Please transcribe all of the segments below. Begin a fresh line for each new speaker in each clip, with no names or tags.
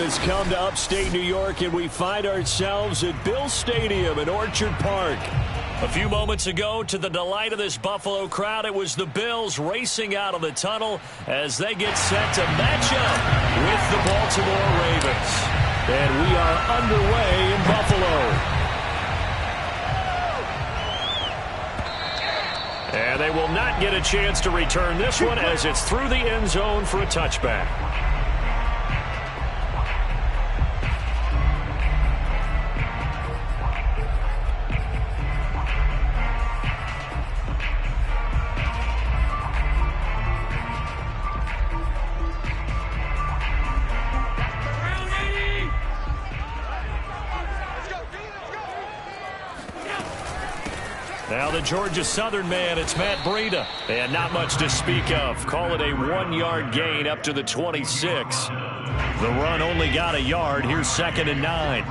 has come to upstate New York, and we find ourselves at Bill Stadium in Orchard Park. A few moments ago, to the delight of this Buffalo crowd, it was the Bills racing out of the tunnel as they get set to match up with the Baltimore Ravens. And we are underway in Buffalo. And they will not get a chance to return this one as it's through the end zone for a touchback. Now the Georgia Southern man, it's Matt Breida. And not much to speak of. Call it a 1-yard gain up to the 26. The run only got a yard. Here's 2nd and 9.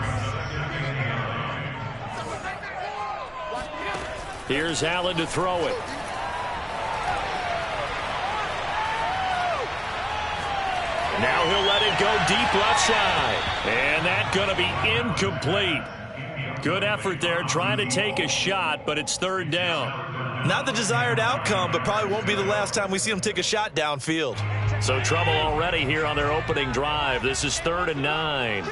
Here's Allen to throw it. Now he'll let it go deep left side. And that's going to be incomplete. Good effort there, trying to take a shot, but it's 3rd down.
Not the desired outcome, but probably won't be the last time we see him take a shot downfield.
So trouble already here on their opening drive. This is 3rd and 9.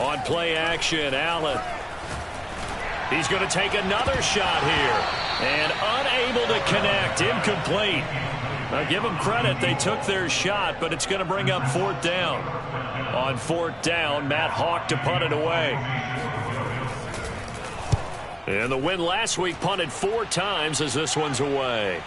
On play action, Allen. He's going to take another shot here. And unable to connect, incomplete. Now give them credit, they took their shot, but it's going to bring up 4th down. On 4th down, Matt Hawk to punt it away. And the win last week punted 4 times as this one's away.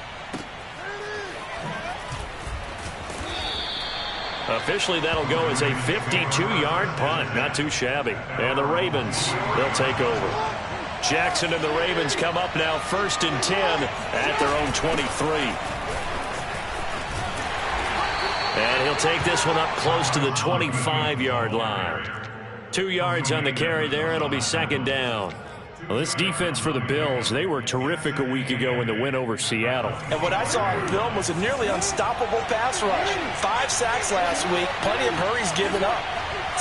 Officially, that'll go as a 52-yard punt. Not too shabby. And the Ravens, they'll take over. Jackson and the Ravens come up now 1st and 10 at their own 23. And he'll take this one up close to the 25-yard line. 2 yards on the carry there. It'll be 2nd down. Well, this defense for the Bills, they were terrific a week ago in the win over Seattle.
And what I saw on film was a nearly unstoppable pass rush. 5 sacks last week, plenty of hurries given up.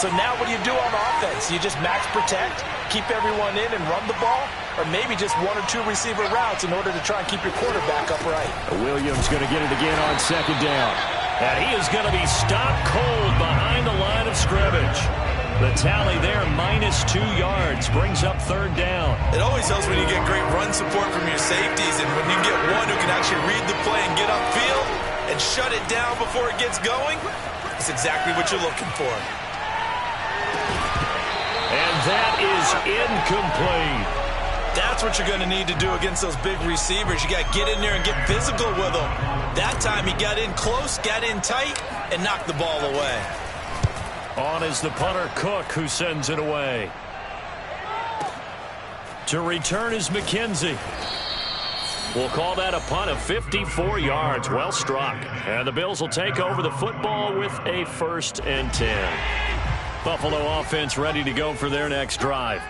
So now what do you do on offense? You just max protect, keep everyone in and run the ball, or maybe just 1 or 2 receiver routes in order to try and keep your quarterback upright.
Williams going to get it again on 2nd down. And he is going to be stopped cold behind the line of scrimmage. The tally there, -2 yards, brings up 3rd down.
It always helps when you get great run support from your safeties, and when you get one who can actually read the play and get upfield and shut it down before it gets going, that's exactly what you're looking for.
And that is incomplete.
That's what you're going to need to do against those big receivers. You got to get in there and get physical with them. That time he got in close, got in tight, and knocked the ball away.
On is the punter, Cook, who sends it away. To return is McKenzie. We'll call that a punt of 54 yards. Well struck. And the Bills will take over the football with a 1st and 10. Buffalo offense ready to go for their next drive.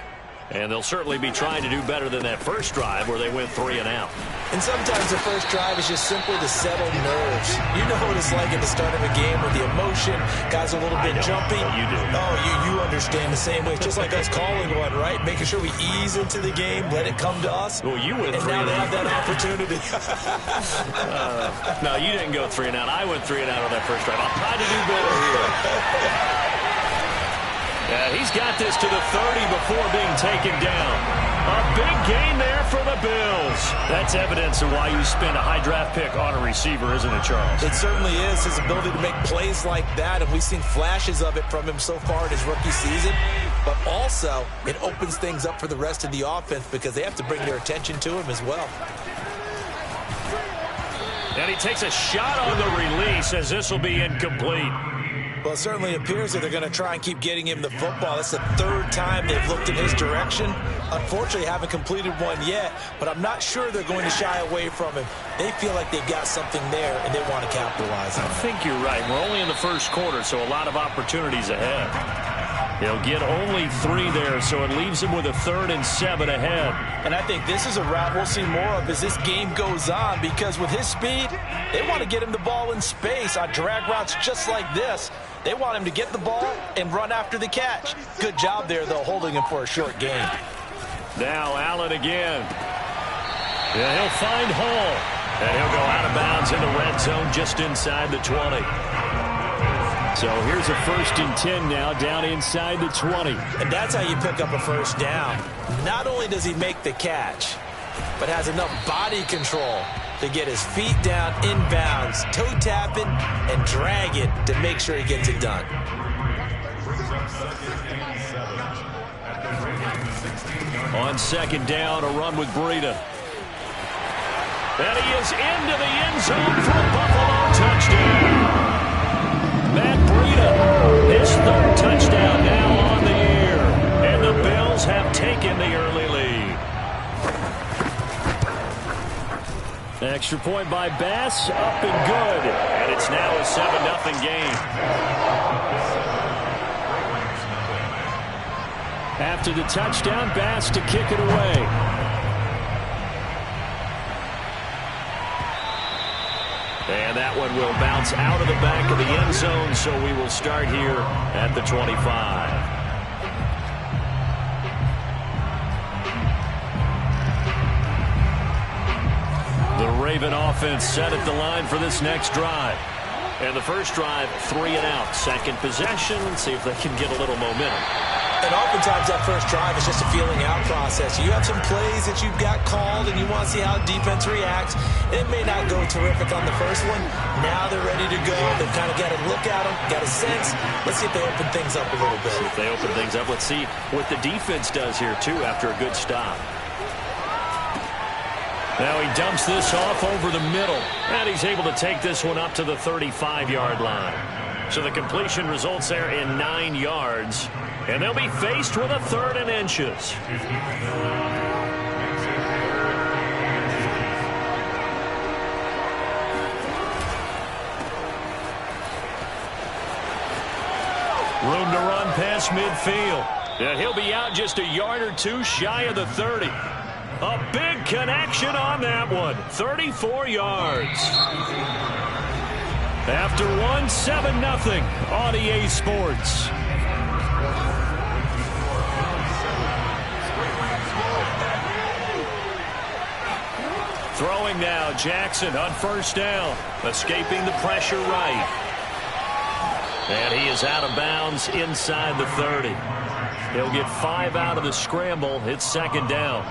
And they'll certainly be trying to do better than that first drive where they went 3 and out.
And sometimes the first drive is just simply to settle nerves. You know what it's like at the start of a game with the emotion. Guys a little bit jumpy.
You do.
Oh, you understand the same way. It's just like us calling one, right? Making sure we ease into the game, let it come to us.
Well, you went 3
and now they have that opportunity.
No, you didn't go 3 and out. I went 3 and out on that first drive. I'll try to do better here. He's got this to the 30 before being taken down. A big gain there for the Bills. That's evidence of why you spend a high draft pick on a receiver, isn't it, Charles?
It certainly is. His ability to make plays like that, and we've seen flashes of it from him so far in his rookie season. But also, it opens things up for the rest of the offense because they have to bring their attention to him as well.
And he takes a shot on the release as this will be incomplete.
Well, it certainly appears that they're going to try and keep getting him the football. That's the 3rd time they've looked in his direction. Unfortunately, haven't completed one yet, but I'm not sure they're going to shy away from him. They feel like they've got something there, and they want to capitalize on it.
I think you're right. We're only in the first quarter, so a lot of opportunities ahead. He'll get only 3 there, so it leaves him with a 3rd and 7 ahead.
And I think this is a route we'll see more of as this game goes on, because with his speed, they want to get him the ball in space on drag routes just like this. They want him to get the ball and run after the catch. Good job there, though, holding him for a short gain.
Now Allen again. Yeah, he'll find Hall. And he'll go out of bounds in the red zone just inside the 20. So here's a 1st and 10 now, down inside the 20.
And that's how you pick up a first down. Not only does he make the catch, but has enough body control to get his feet down inbounds, toe tapping, and drag it to make sure he gets it done.
On 2nd down, a run with Breida. And he is into the end zone for a Buffalo touchdown. Matt Breida, his 3rd touchdown now on the year. And the Bills have taken the early lead. Extra point by Bass, up and good. And it's now a 7-0 game. After the touchdown, Bass to kick it away. And that one will bounce out of the back of the end zone, so we will start here at the 25. The Raven offense set at the line for this next drive. And the first drive, 3 and out. Second possession, see if they can get a little momentum.
And oftentimes that first drive is just a feeling out process. You have some plays that you've got called and you want to see how defense reacts. It may not go terrific on the first one. Now they're ready to go. They've kind of got a look at them, got a sense. Let's see if they open things up a little bit.
See if they open things up. Let's see what the defense does here, too, after a good stop. Now he dumps this off over the middle. And he's able to take this one up to the 35-yard line. So the completion results there in 9 yards. And they'll be faced with a 3rd and inches. Room to run past midfield. And he'll be out just a yard or 2 shy of the 30. A big connection on that one. 34 yards. After one, 7-0 on EA Sports. Throwing now, Jackson on 1st down. Escaping the pressure right. And he is out of bounds inside the 30. He'll get 5 out of the scramble. It's 2nd down.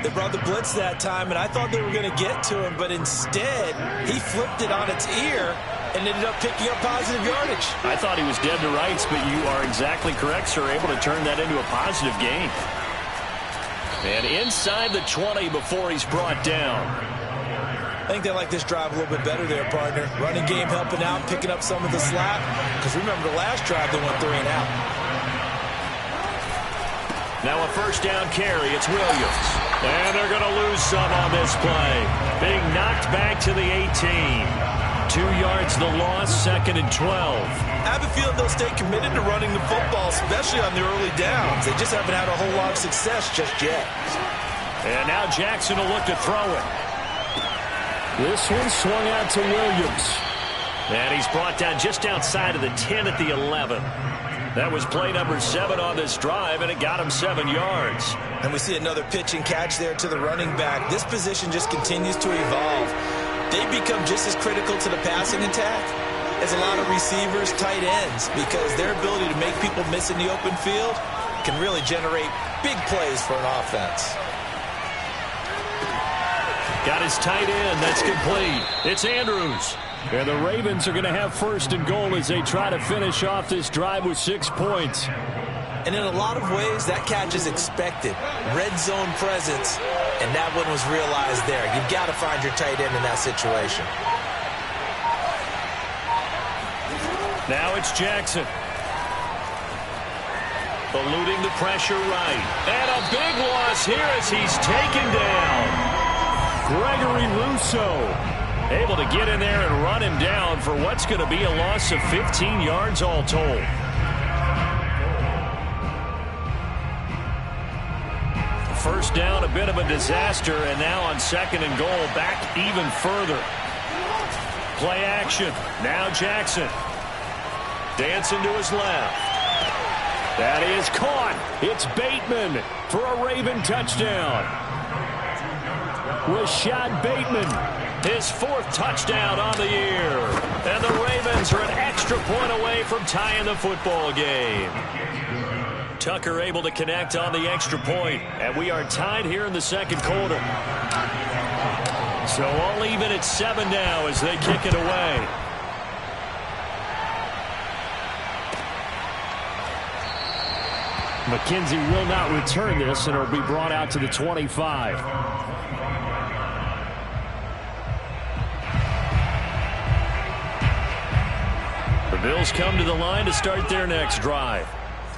They brought the blitz that time, and I thought they were going to get to him, but instead, he flipped it on its ear and ended up picking up positive yardage.
I thought he was dead to rights, but you are exactly correct, sir. Able to turn that into a positive gain. And inside the 20 before he's brought down.
I think they like this drive a little bit better there, partner. Running game helping out, picking up some of the slack. Because remember, the last drive, they went 3 and out.
Now a 1st down carry. It's Williams. And they're going to lose some on this play. Being knocked back to the 18. 2 yards the loss, 2nd and 12.
I have a feeling they'll stay committed to running the football, especially on the early downs. They just haven't had a whole lot of success just yet.
And now Jackson will look to throw it. This one swung out to Williams. And he's brought down just outside of the 10 at the 11. That was play number 7 on this drive, and it got him 7 yards.
And we see another pitch and catch there to the running back. This position just continues to evolve. They become just as critical to the passing attack as a lot of receivers, tight ends, because their ability to make people miss in the open field can really generate big plays for an offense.
Got his tight end. That's complete. It's Andrews. And the Ravens are going to have 1st and goal as they try to finish off this drive with 6 points.
And in a lot of ways, that catch is expected. Red zone presence, and that one was realized there. You've got to find your tight end in that situation.
Now it's Jackson. Eluding the pressure right. And a big loss here as he's taken down. Gregory Rousseau able to get in there and run him down for what's going to be a loss of 15 yards all told. first down, a bit of a disaster, and now on 2nd and goal, back even further. Play action. Now Jackson. Dancing to his left. That is caught. It's Bateman for a Raven touchdown. Rashad Bateman, his 4th touchdown on the year. And the Ravens are an extra point away from tying the football game. Tucker able to connect on the extra point, and we are tied here in the 2nd quarter. So all even at 7 now as they kick it away. McKenzie will not return this, and it'll be brought out to the 25. The Bills come to the line to start their next drive.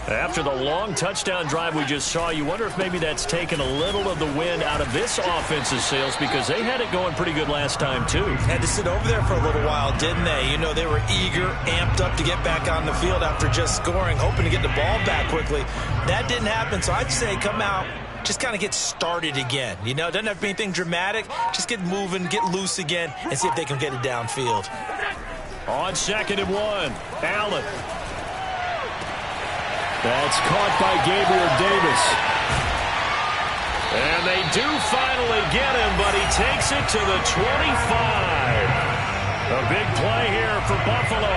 After the long touchdown drive we just saw, you wonder if maybe that's taken a little of the wind out of this offense's sails, because they had it going pretty good last time, too.
Had to sit over there for a little while, didn't they? You know, they were eager, amped up to get back on the field after just scoring, hoping to get the ball back quickly. That didn't happen, so I'd say come out, just kind of get started again. You know, doesn't have to be anything dramatic. Just get moving, get loose again, and see if they can get it downfield.
On 2nd and 1, Allen. That's caught by Gabriel Davis. And they do finally get him, but he takes it to the 25. A big play here for Buffalo.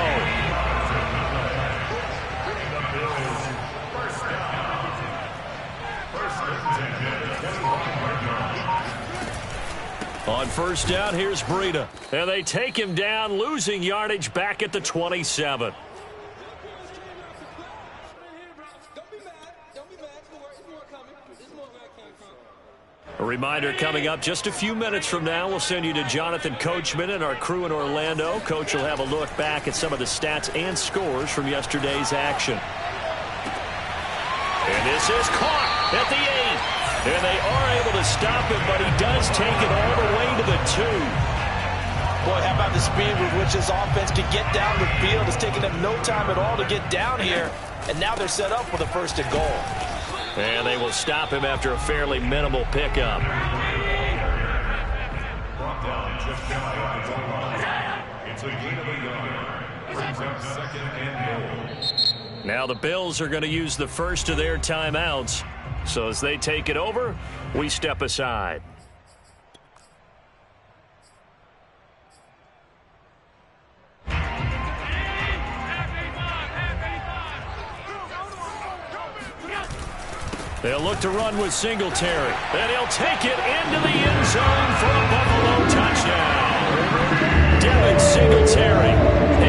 On 1st down, here's Breida. And they take him down, losing yardage back at the 27. A reminder coming up just a few minutes from now, we'll send you to Jonathan Coachman and our crew in Orlando. Coach will have a look back at some of the stats and scores from yesterday's action. And this is caught at the 8. And they are able to stop him, but he does take it all the way to the 2.
Boy, how about the speed with which this offense can get down the field? It's taken them no time at all to get down here. And now they're set up with a 1st and goal.
And they will stop him after a fairly minimal pickup. Now the Bills are going to use the first of their timeouts. So as they take it over, we step aside. They'll look to run with Singletary. And he'll take it into the end zone for a Buffalo touchdown. Devin Singletary,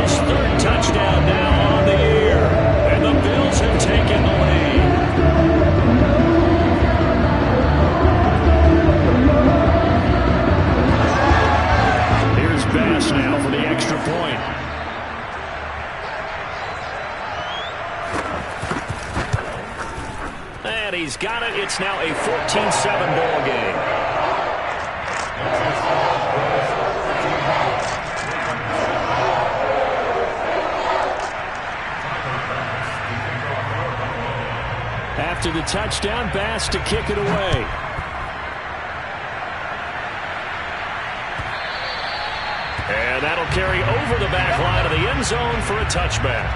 his 3rd touchdown now on the year. And the Bills have taken the lead. Here's Bass now for the extra point. And he's got it. It's now a 14-7 ball game. After the touchdown, Bass to kick it away. And that'll carry over the back line of the end zone for a touchback.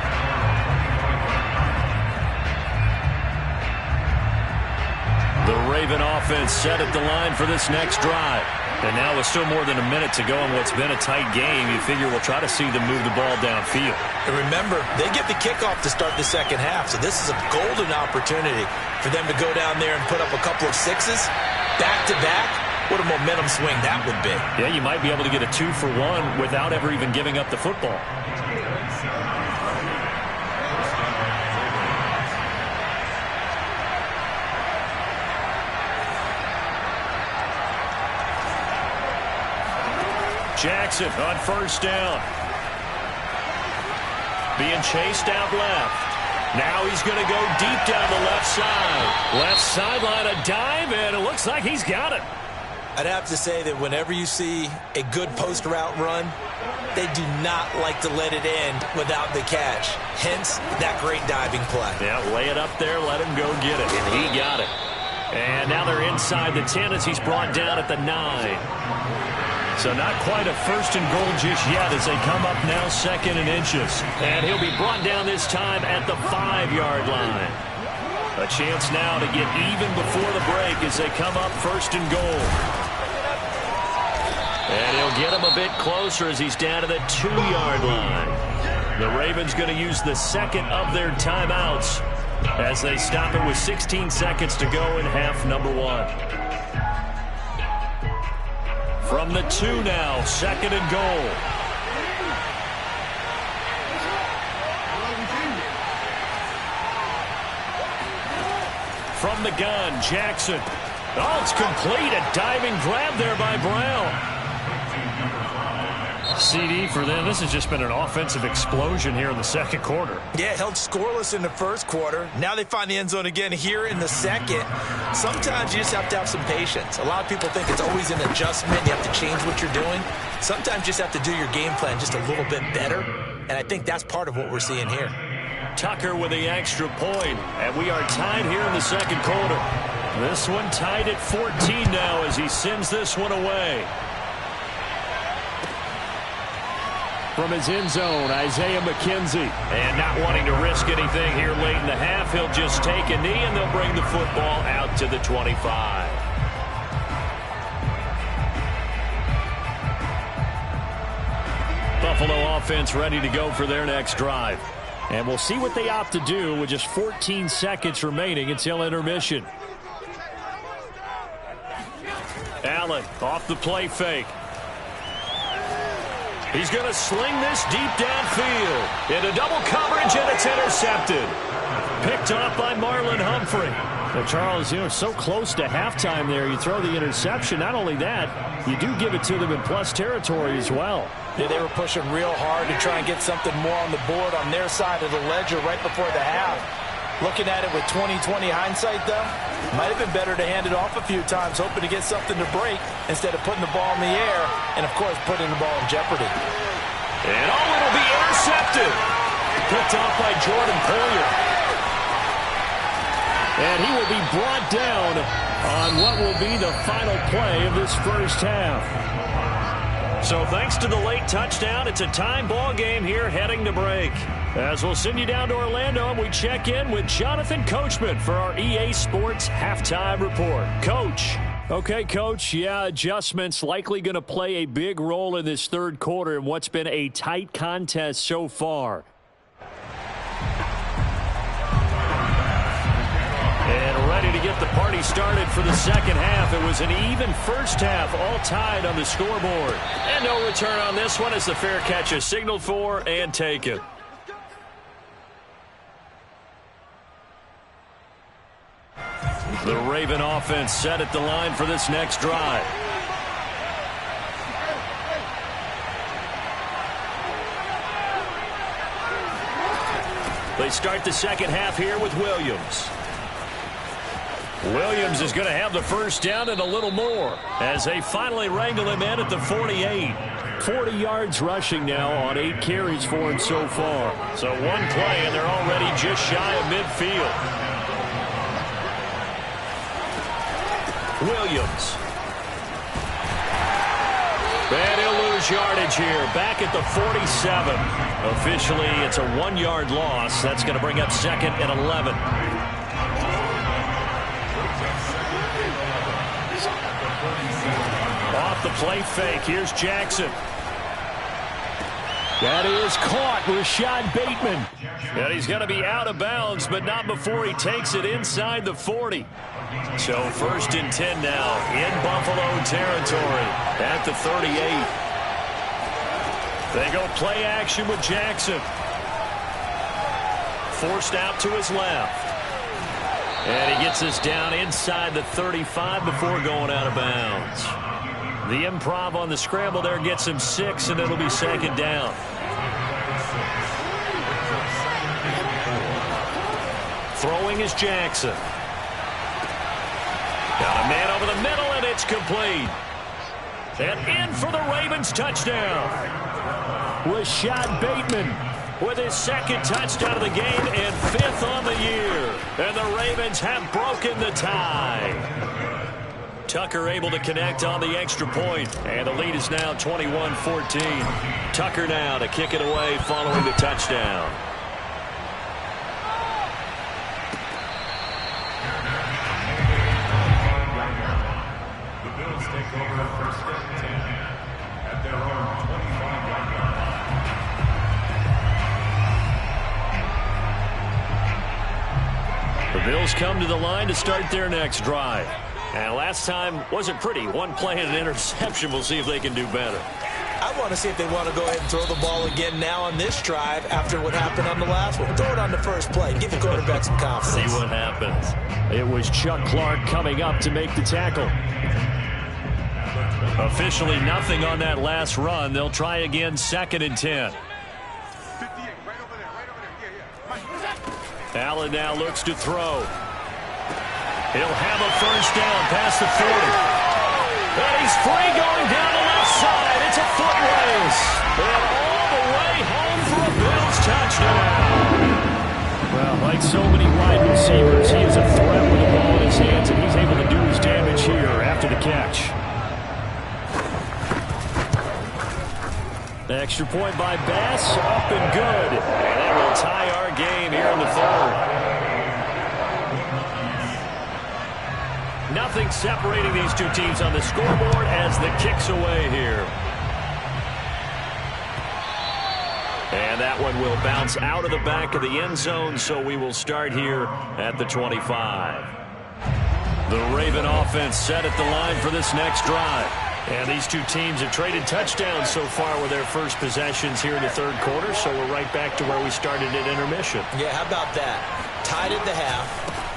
The Raven offense set at the line for this next drive. And now with still more than a minute to go in what's been a tight game, you figure we'll try to see them move the ball downfield.
And remember, they get the kickoff to start the 2nd half, so this is a golden opportunity for them to go down there and put up a couple of 6s back-to-back. What a momentum swing that would be.
Yeah, you might be able to get a 2-for-1 without ever even giving up the football. Jackson on 1st down. Being chased out left. Now he's going to go deep down the left side. Left sideline, a dive, and it looks like he's got it.
I'd have to say that whenever you see a good post route run, they do not like to let it end without the catch. Hence, that great diving play.
Yeah, lay it up there, let him go get it. And he got it. And now they're inside the 10 as he's brought down at the 9. So not quite a first and goal just yet as they come up now 2nd and inches. And he'll be brought down this time at the 5-yard line. A chance now to get even before the break as they come up 1st and goal. And he'll get him a bit closer as he's down to the 2-yard line. The Ravens going to use the 2nd of their timeouts as they stop it with 16 seconds to go in half number 1. From the 2 now, 2nd and goal. From the gun, Jackson. Oh, it's complete. A diving grab there by Brown. CD for them. This has just been an offensive explosion here in the 2nd quarter.
Yeah, held scoreless in the 1st quarter. Now they find the end zone again here in the 2nd. Sometimes you just have to have some patience. A lot of people think it's always an adjustment. You have to change what you're doing. Sometimes you just have to do your game plan just a little bit better. And I think that's part of what we're seeing here.
Tucker with the extra point. And we are tied here in the 2nd quarter. This one tied at 14 now as he sends this one away. From his end zone, Isaiah McKenzie. And not wanting to risk anything here late in the half, he'll just take a knee and they'll bring the football out to the 25. Buffalo offense ready to go for their next drive. And we'll see what they opt to do with just 14 seconds remaining until intermission. Allen off the play fake. He's going to sling this deep downfield. Into double coverage, and it's intercepted. Picked up by Marlon Humphrey. Well, Charles, so close to halftime there. You throw the interception. Not only that, you do give it to them in plus territory as well.
Yeah, they were pushing real hard to try and get something more on the board on their side of the ledger right before the half. Looking at it with 20/20 hindsight, though, might have been better to hand it off a few times, hoping to get something to break instead of putting the ball in the air and, of course, putting the ball in jeopardy.
And it'll be intercepted. Picked off by Jordan Poyer. And he will be brought down on what will be the final play of this first half. So thanks to the late touchdown, it's a time ball game here heading to break. As we'll send you down to Orlando and we check in with Jonathan Coachman for our EA Sports Halftime Report. Coach. Okay, Coach, adjustments likely going to play a big role in this 3rd quarter in what's been a tight contest so far. And ready to get the party started for the 2nd half. It was an even first half, all tied on the scoreboard. And no return on this one as the fair catch is signaled for and taken. The Raven offense set at the line for this next drive. They start the 2nd half here with Williams. Williams is going to have the first down and a little more as they finally wrangle him in at the 48. 40 yards rushing now on 8 carries for him so far. So one play and they're already just shy of midfield. Williams. And he'll lose yardage here. Back at the 47. Officially, it's a 1-yard loss. That's going to bring up 2nd and 11. Off the play fake. Here's Jackson. That is caught. Rashad Bateman. And he's going to be out of bounds, but not before he takes it inside the 40. So 1st and 10 now in Buffalo territory at the 38. They go play action with Jackson. Forced out to his left. And he gets us down inside the 35 before going out of bounds. The improv on the scramble there gets him 6, and it'll be 2nd down. Throwing is Jackson. Got a man over the middle, and it's complete. And in for the Ravens touchdown. Rashad Bateman. with his second touchdown of the game and 5th on the year. And the Ravens have broken the tie. Tucker able to connect on the extra point, and the lead is now 21-14. Tucker now to kick it away following the touchdown.
The Bills take over first and 10 at their own 25-yard line.
The Bills come to the line to start their next drive. And last time wasn't pretty. One play and an interception. We'll see if they can do better.
I want to see if they want to go ahead and throw the ball again now on this drive after what happened on the last one. Throw it on the first play. Give the quarterback some confidence.
See what happens. It was Chuck Clark coming up to make the tackle. Officially nothing on that last run. They'll try again 2nd and 10. Allen now looks to throw. He'll have a first down past the 40. And he's free going down the left side. It's a foot race. And all the way home for a Bills touchdown. Well, like so many wide receivers, he is a threat with the ball in his hands, and he's able to do his damage here after the catch. The extra point by Bass, up and good. And that will tie our game here in the 3rd. Nothing separating these two teams on the scoreboard as the kick's away here. And that one will bounce out of the back of the end zone, so we will start here at the 25. The Raven offense set at the line for this next drive. And these two teams have traded touchdowns so far with their first possessions here in the 3rd quarter, so we're right back to where we started at intermission.
Yeah, how about that? Tied at the half.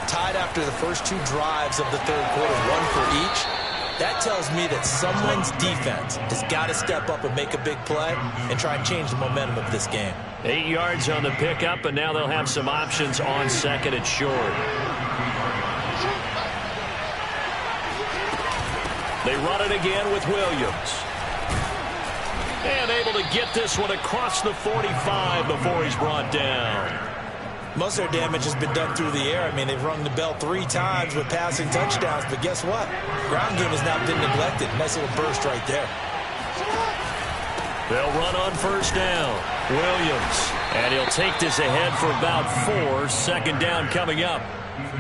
Tied after the first 2 drives of the 3rd quarter, 1 for each. That tells me that someone's defense has got to step up and make a big play and try and change the momentum of this game.
8 yards on the pickup, and now they'll have some options on 2nd and short. They run it again with Williams. And able to get this one across the 45 before he's brought down.
Most of their damage has been done through the air. I mean, they've rung the bell 3 times with passing touchdowns, but guess what? Ground game has not been neglected. Nice little burst right there.
They'll run on first down. Williams. And he'll take this ahead for about 4. 2nd down coming up.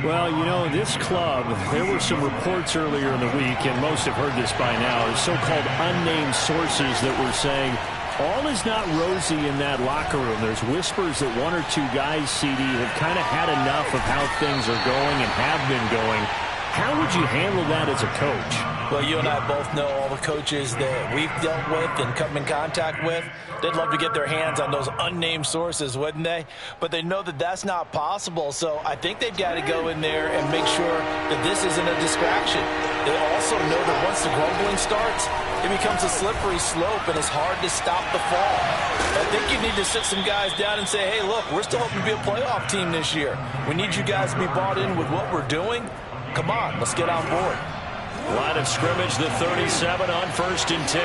Well, you know, this club, there were some reports earlier in the week, and most have heard this by now, so-called unnamed sources that were saying all is not rosy in that locker room. There's whispers that 1 or 2 guys, CD, have kind of had enough of how things are going and have been going. How would you handle that as a coach?
Well, you and I both know all the coaches that we've dealt with and come in contact with. They'd love to get their hands on those unnamed sources, wouldn't they? But they know that that's not possible, so I think they've got to go in there and make sure that this isn't a distraction. They also know that once the grumbling starts, it becomes a slippery slope, and it's hard to stop the fall. I think you need to sit some guys down and say, hey, look, we're still hoping to be a playoff team this year. We need you guys to be bought in with what we're doing. Come on, let's get on board.
Line of scrimmage, the 37 on 1st and 10.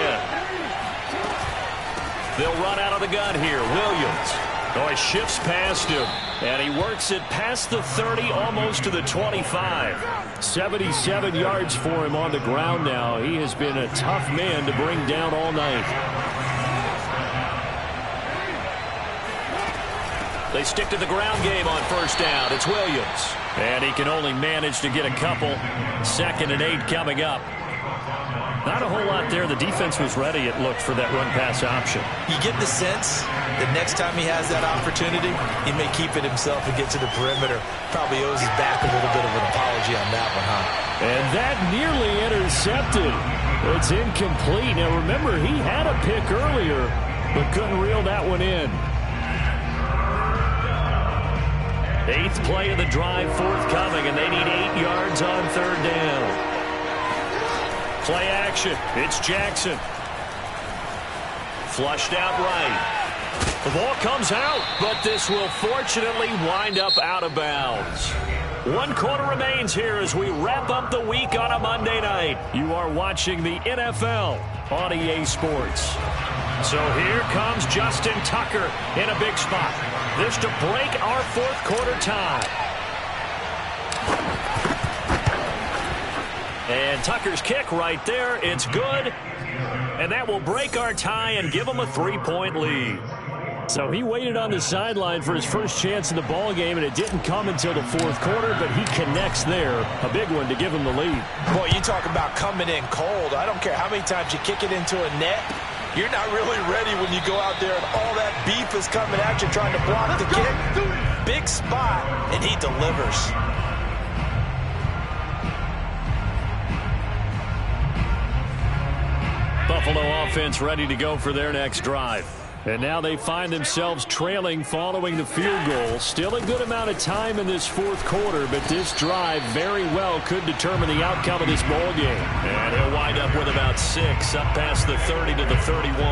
They'll run out of the gun here. Williams. Oh, he shifts past him. And he works it past the 30, almost to the 25. 77 yards for him on the ground now. He has been a tough man to bring down all night. They stick to the ground game on first down. It's Williams. And he can only manage to get a couple. 2nd and 8 coming up. Not a whole lot there. The defense was ready, it looked, for that run-pass option.
You get the sense that next time he has that opportunity, he may keep it himself and get to the perimeter. Probably owes his back a little bit of an apology on that one, huh?
And that nearly intercepted. It's incomplete. Now, remember, he had a pick earlier, but couldn't reel that one in. 8th play of the drive forthcoming, and they need 8 yards on 3rd down. Play action. It's Jackson. Flushed out right. The ball comes out, but this will fortunately wind up out of bounds. 1 quarter remains here as we wrap up the week on a Monday night. You are watching the NFL on EA Sports. So here comes Justin Tucker in a big spot. This to break our fourth quarter tie. And Tucker's kick right there. It's good. And that will break our tie and give them a 3-point lead. So he waited on the sideline for his first chance in the ball game, and it didn't come until the fourth quarter, but he connects there. A big one to give him the lead.
Boy, you talk about coming in cold. I don't care how many times you kick it into a net. You're not really ready when you go out there and all that beef is coming at you trying to block the kick. Big spot, and he delivers.
Buffalo offense ready to go for their next drive. And now they find themselves trailing following the field goal. Still a good amount of time in this fourth quarter, but this drive very well could determine the outcome of this ball game. And he'll wind up with about 6 up past the 30 to the 31.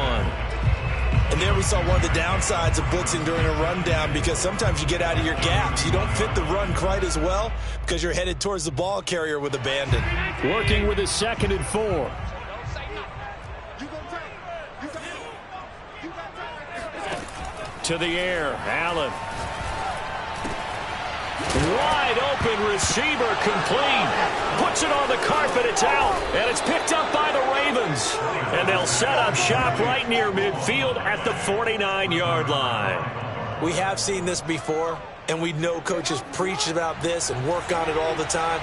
And there we saw one of the downsides of blitzing during a rundown, because sometimes you get out of your gaps. You don't fit the run quite as well because you're headed towards the ball carrier with abandon.
Working with a 2nd and 4. To the air, Allen. Wide open receiver, complete. Puts it on the carpet, it's out. And it's picked up by the Ravens. And they'll set up shop right near midfield at the 49-yard line.
We have seen this before, and we know coaches preach about this and work on it all the time.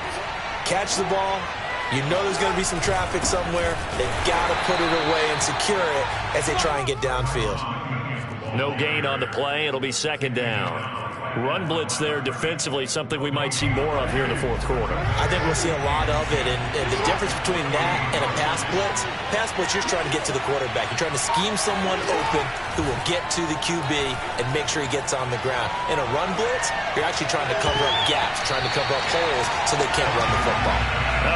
Catch the ball. You know there's going to be some traffic somewhere. They've got to put it away and secure it as they try and get downfield.
No gain on the play. It'll be 2nd down. Run blitz there defensively, something we might see more of here in the fourth quarter.
I think we'll see a lot of it, and the difference between that and a pass blitz, you're trying to get to the quarterback. You're trying to scheme someone open who will get to the QB and make sure he gets on the ground. In a run blitz, you're actually trying to cover up gaps, trying to cover up holes so they can't run the football.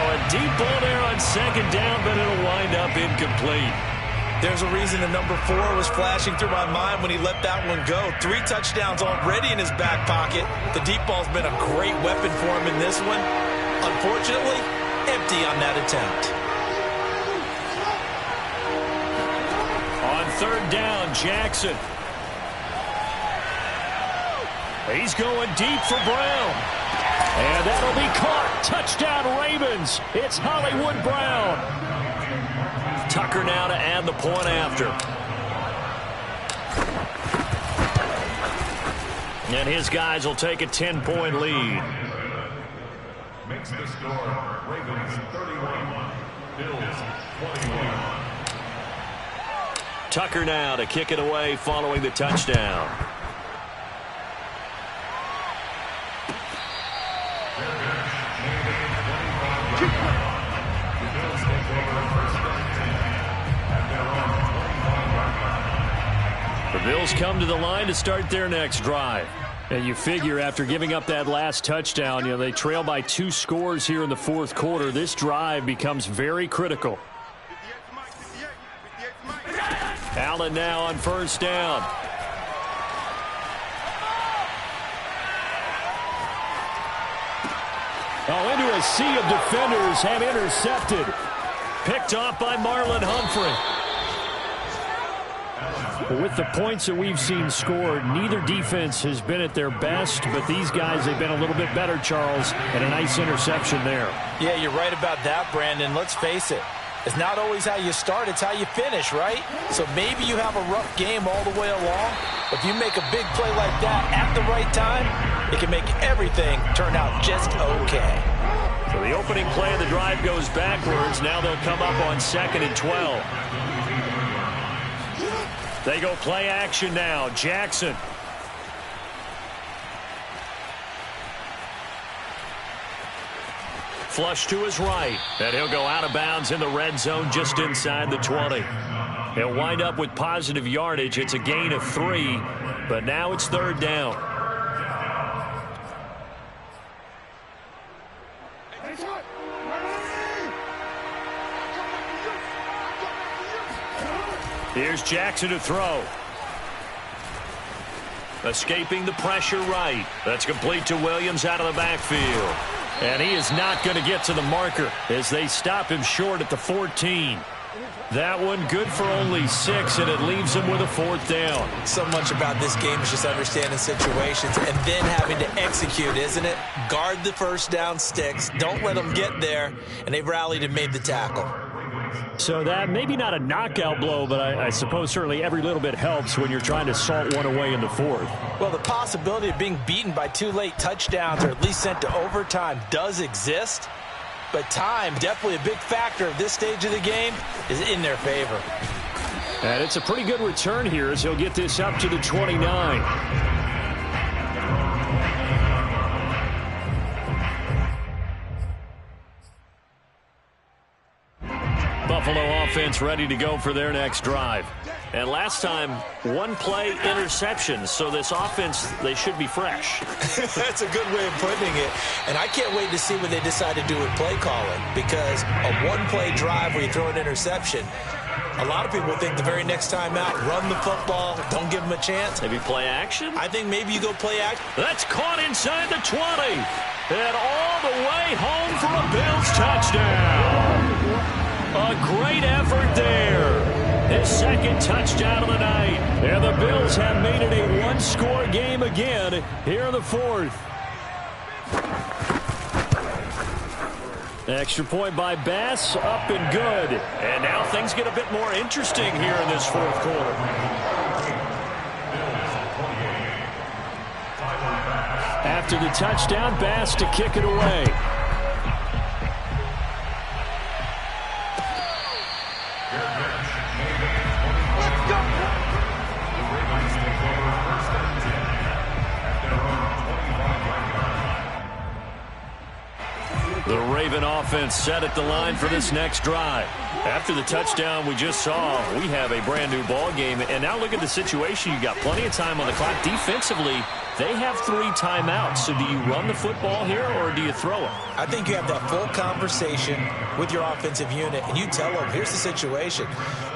Oh, a deep ball there on 2nd down, but it'll wind up incomplete.
There's a reason the number 4 was flashing through my mind when he let that one go. 3 touchdowns already in his back pocket. The deep ball's been a great weapon for him in this one. Unfortunately, empty on that attempt.
On 3rd down, Jackson. He's going deep for Brown. And that'll be caught. Touchdown, Ravens. It's Hollywood Brown. Tucker now to add the point after. And his guys will take a 10-point lead.
Makes the score Ravens 31, Bills 21.
Tucker now to kick it away following the touchdown. The Bills come to the line to start their next drive. And you figure after giving up that last touchdown, they trail by 2 scores here in the fourth quarter. This drive becomes very critical. Allen now on 1st down. Oh, into a sea of defenders, have intercepted. Picked off by Marlon Humphrey. With the points that we've seen scored, neither defense has been at their best, but these guys have been a little bit better, Charles, and a nice interception there.
Yeah, you're right about that, Brandon. Let's face it. It's not always how you start, it's how you finish, right? So maybe you have a rough game all the way along. If you make a big play like that at the right time, it can make everything turn out just okay.
So the opening play of the drive goes backwards. Now they'll come up on 2nd and 12. They go play action now. Jackson. Flush to his right. And he'll go out of bounds in the red zone just inside the 20. He'll wind up with positive yardage. It's a gain of 3, but now it's 3rd down. Here's Jackson to throw. Escaping the pressure right. That's complete to Williams out of the backfield. And he is not going to get to the marker as they stop him short at the 14. That one good for only 6, and it leaves him with a 4th down.
So much about this game is just understanding situations and then having to execute, isn't it? Guard the first down sticks. Don't let them get there. And they've rallied and made the tackle.
So that maybe not a knockout blow, but I suppose certainly every little bit helps when you're trying to salt one away in the 4th.
Well, the possibility of being beaten by 2 late touchdowns or at least sent to overtime does exist. But time, definitely a big factor at this stage of the game, is in their favor.
And it's a pretty good return here as he'll get this up to the 29. Buffalo offense ready to go for their next drive. And last time, 1-play interception. So this offense, they should be fresh.
That's a good way of putting it. And I can't wait to see what they decide to do with play calling. Because a 1-play drive where you throw an interception, a lot of people think the very next time out, run the football, don't give them a chance.
Maybe play action?
I think maybe you go play action.
That's caught inside the 20. And all the way home for a Bills touchdown. A great effort there. His 2nd touchdown of the night. And the Bills have made it a 1-score game again here in the 4th. Extra point by Bass, up and good. And now things get a bit more interesting here in this 4th quarter. After the touchdown, Bass to kick it away. The Raven offense set at the line for this next drive. After the touchdown we just saw, we have a brand new ball game. And now look at the situation. You got plenty of time on the clock. Defensively, they have 3 timeouts. So do you run the football here or do you throw it?
I think you have that full conversation with your offensive unit, and you tell them, here's the situation.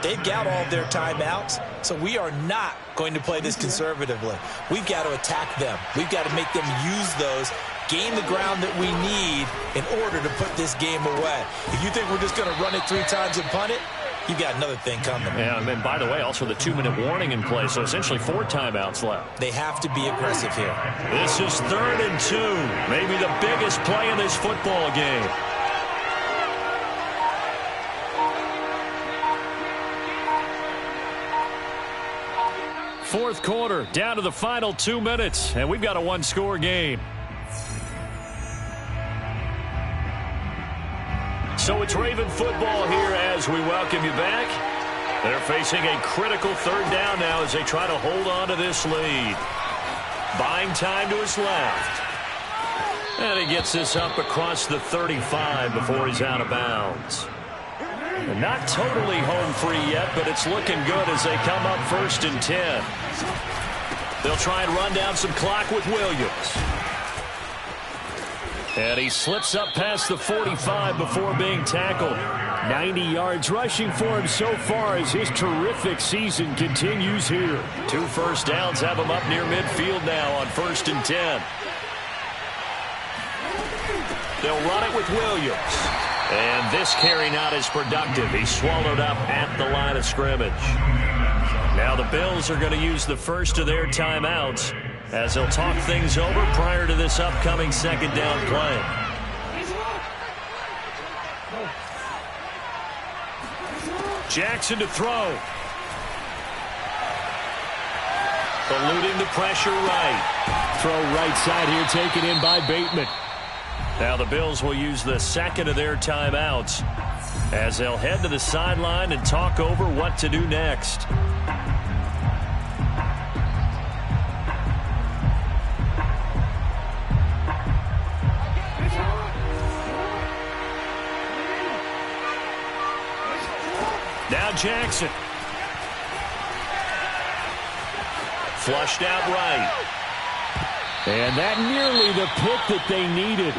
They've got all of their timeouts, so we are not going to play this conservatively. We've got to attack them. We've got to make them use those, gain the ground that we need in order to put this game away. If you think we're just going to run it 3 times and punt it, you've got another thing coming.
Yeah, and by the way, also the 2-minute warning in play, so essentially 4 timeouts left.
They have to be aggressive here.
This is 3rd and 2, maybe the biggest play in this football game. Fourth quarter, down to the final 2 minutes, and we've got a 1-score game. So it's Raven football here as we welcome you back. They're facing a critical 3rd down now as they try to hold on to this lead. Buying time to his left. And he gets this up across the 35 before he's out of bounds. And not totally home free yet, but it's looking good as they come up 1st and 10. They'll try and run down some clock with Williams. And he slips up past the 45 before being tackled. 90 yards rushing for him so far as his terrific season continues here. 2 first downs have him up near midfield now on 1st and 10. They'll run it with Williams. And this carry not as productive. He's swallowed up at the line of scrimmage. Now the Bills are going to use the first of their timeouts as they'll talk things over prior to this upcoming 2nd down play. Jackson to throw. Eluding the pressure right. Throw right side here taken in by Bateman. Now the Bills will use the 2nd of their timeouts as they'll head to the sideline and talk over what to do next. Now Jackson. Flushed out right. And that nearly the pick that they needed.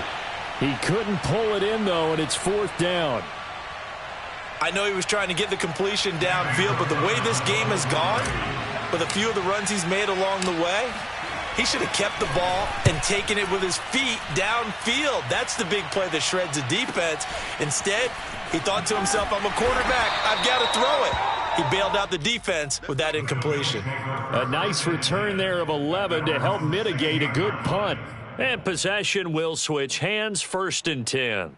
He couldn't pull it in, though, and it's 4th down.
I know he was trying to get the completion downfield, but the way this game has gone, with a few of the runs he's made along the way, he should have kept the ball and taken it with his feet downfield. That's the big play that shreds the defense. Instead, He thought to himself, I'm a quarterback. I've got to throw it. He bailed out the defense with that incompletion.
A nice return there of 11 to help mitigate a good punt. And possession will switch hands, 1st and 10.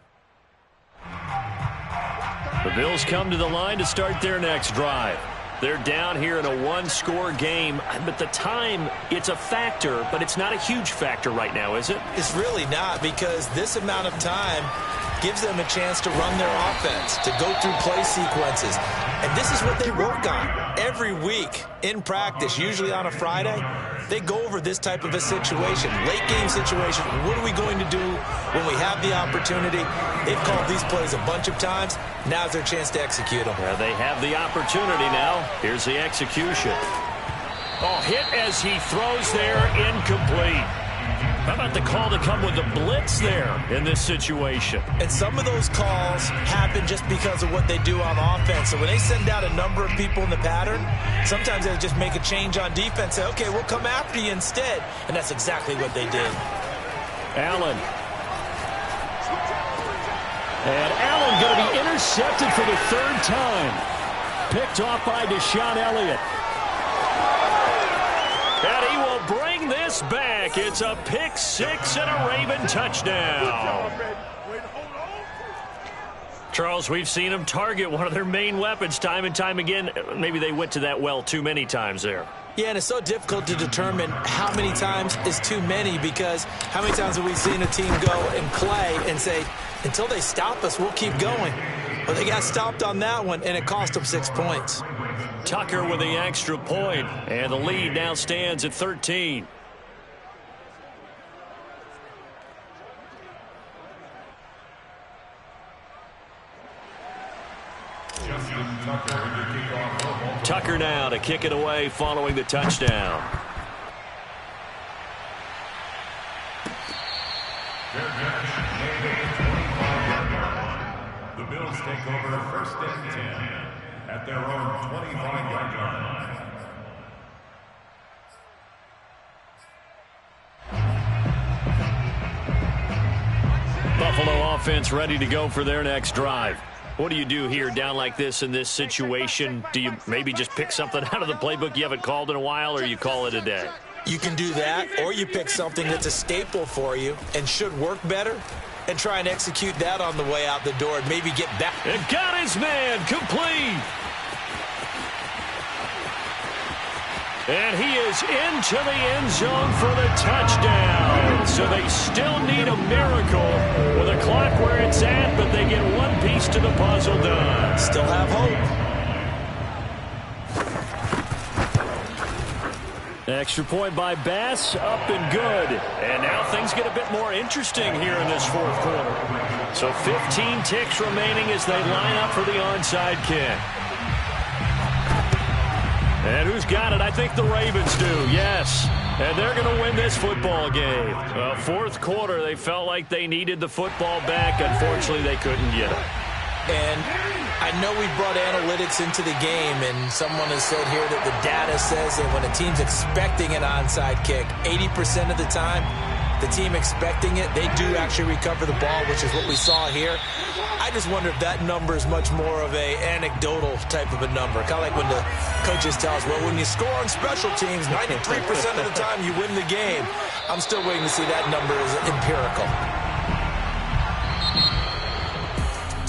The Bills come to the line to start their next drive. They're down here in a one-score game, but the time, it's a factor, but it's not a huge factor right now, is it?
It's really not, because this amount of time gives them a chance to run their offense, to go through play sequences. And this is what they work on every week in practice, usually on a Friday. They go over this type of a situation, late game situation. What are we going to do when we have the opportunity? They've called these plays a bunch of times. Now's their chance to execute them.
Well, they have the opportunity now. Here's the execution. Oh, hit as he throws there, incomplete. How about the call to come with the blitz there in this situation?
And some of those calls happen just because of what they do on offense. So when they send out a number of people in the pattern, sometimes they just make a change on defense. Say, okay, we'll come after you instead. And that's exactly what they did.
Allen. And Allen going to be intercepted for the 3rd time. Picked off by Deshaun Elliott. And he will bring this back. It's a pick 6 and a Raven touchdown. Charles, we've seen them target one of their main weapons time and time again. Maybe they went to that well too many times there.
Yeah, and it's so difficult to determine how many times is too many, because how many times have we seen a team go and play and say, until they stop us, we'll keep going. But they got stopped on that one, and it cost them 6 points.
Tucker with the extra point, and the lead now stands at 13. Tucker now to kick it away following the touchdown.
The Bills take over 1st and 10 at their own 25-yard line.
Buffalo offense ready to go for their next drive. What do you do here down like this in this situation? Do you maybe just pick something out of the playbook you haven't called in a while, or you call it a day?
You can do that, or you pick something that's a staple for you and should work better and try and execute that on the way out the door and maybe get back.
And got his man complete. And he is into the end zone for the touchdown. So they still need a miracle with a clock where it's at, but they get one piece to the puzzle done.
Still have hope.
Extra point by Bass, up and good. And now things get a bit more interesting here in this 4th quarter. So 15 ticks remaining as they line up for the onside kick. And who's got it? I think the Ravens do, yes. And they're going to win this football game. 4th quarter, they felt like they needed the football back. Unfortunately, they couldn't get it.
And I know we brought analytics into the game, and someone has said here that the data says that when a team's expecting an onside kick, 80% of the time, the team expecting it, they do actually recover the ball, which is what we saw here. I just wonder if that number is much more of a anecdotal type of a number. Kind of like when the coaches tell us, well, when you score on special teams, 93% of the time you win the game. I'm still waiting to see that number as empirical.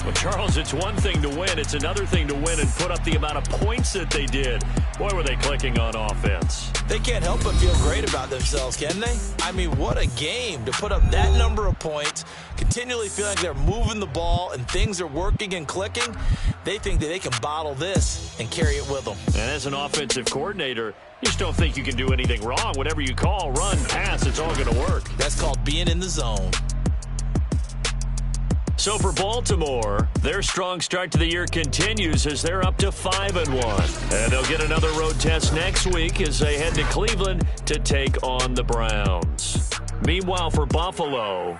Well, Charles, it's one thing to win. It's another thing to win and put up the amount of points that they did. Boy, were they clicking on offense.
They can't help but feel great about themselves, can they? I mean, what a game to put up that number of points, continually feel like they're moving the ball and things are working and clicking. They think that they can bottle this and carry it with them.
And as an offensive coordinator, you just don't think you can do anything wrong. Whatever you call, run, pass, it's all going to work.
That's called being in the zone.
So for Baltimore, their strong start to the year continues as they're up to 5-1. And they'll get another road test next week as they head to Cleveland to take on the Browns. Meanwhile, for Buffalo,